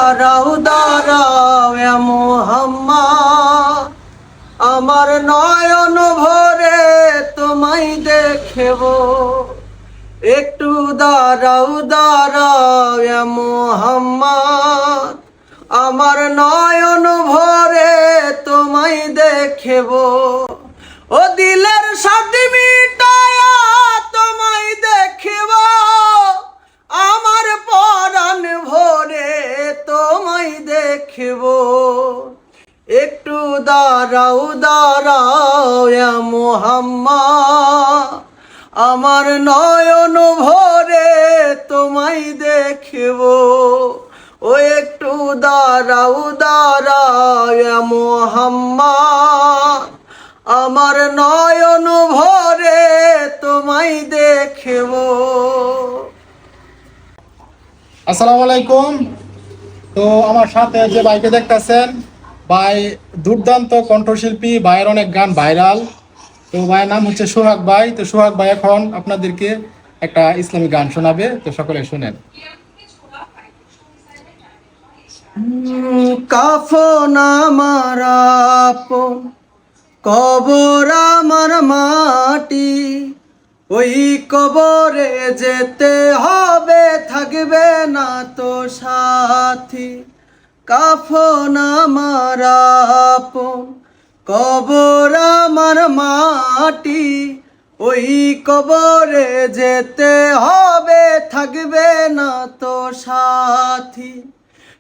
দাঁড়াও দাঁড়াও এ মুহাম্মদ, আমার নয়ন ভরে তোমায় দেখব। একটু দাঁড়াও দাঁড়াও এ মুহাম্মদ, আমার নয়ন ভরে তোমায় দেখব। ও দিলের সাথে মিটায়া তোমায় দেখব, আমার পরাণ ভরে তোমায় দেখব। একটু দাঁড়াও দাঁড়াও ইয়া মুহাম্মদ, আমার নয়ন ভরে তোমায় দেখব। ও একটু দাঁড়াও দাঁড়াও ইয়া মুহাম্মদ, আমার নয়ন ভরে তোমায় দেখব। আসসালামু আলাইকুম। তো আমার সাথে যে ভাইকে দেখতেছেন, ভাই দুর্দান্ত কণ্ঠশিল্পী, ভাইয়ের অনেক গান ভাইরাল। তো ভাইয়ের নাম হচ্ছে সোহাগ ভাই। তো সোহাগ ভাই এখন আপনাদেরকে একটা ইসলামিক গান শোনাবে, তো সকলে শুনেন। কাফন আমার আপন, কবর আমার মাটি, ওই কবরে যেতে হবে, থাকবে না তো সাথী। কাফন আমার আপন, কবর আমার মাটি, ওই কবরে যেতে হবে, থাকবে না তো সাথী।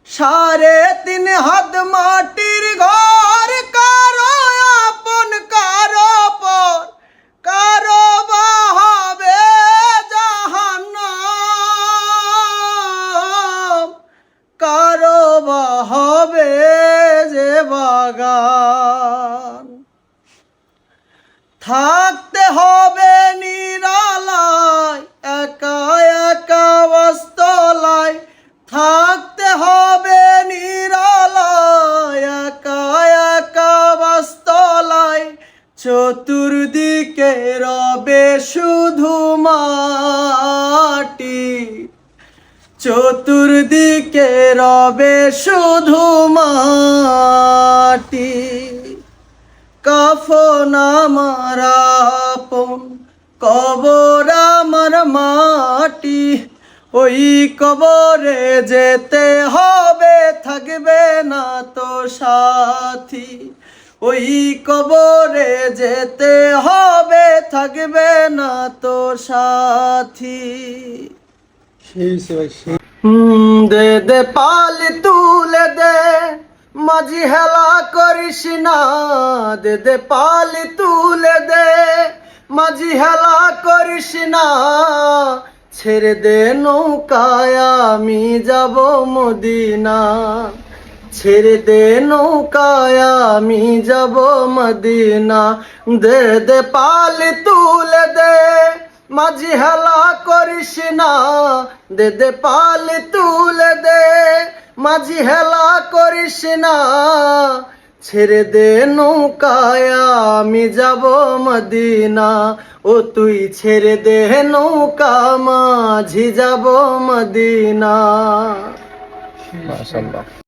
3.5 হাত মাটির ঘর, কারো আপন কারো পর, কারো বা হবে জাহান্নাম, কারো বা হবে যে বাগান। থাকতে হবে নিরালায়, একা একা বাস্তলায়, থাকতে হবে নিরালায়, একা একা বাস্তলায়। চতুর্দিকে রবে শুধু মাটি, চতুর্দিকে রবে শুধু মাটি। কাফন আমার আপন, কবর আমার মাটি, ওই কবরে যেতে হবে, থাকবে না তো সাথী। ওই কবরে যেতে হবে, থাকবে না তো সাথী। দে দে পাল তুলে দে, মাঝি হেলা করিস না। দে দে পাল তুলে দে, মাঝি হেলা করিস না। ছেড়ে দে নৌকায় আমি যাব মদিনা, ছেড়ে দে নৌকায় আমি যাব মদিনা। দে দে পাল তুলে দে, মাঝি হেলা করিস না। দে দে পাল তুলে দে, মাঝি হেলা করিস না। ছেড়ে দে নৌকায় আমি যাব মদিনা। ও তুই ছেড়ে দে নৌকা, মাঝি যাব মদিনা। মাশাআল্লাহ।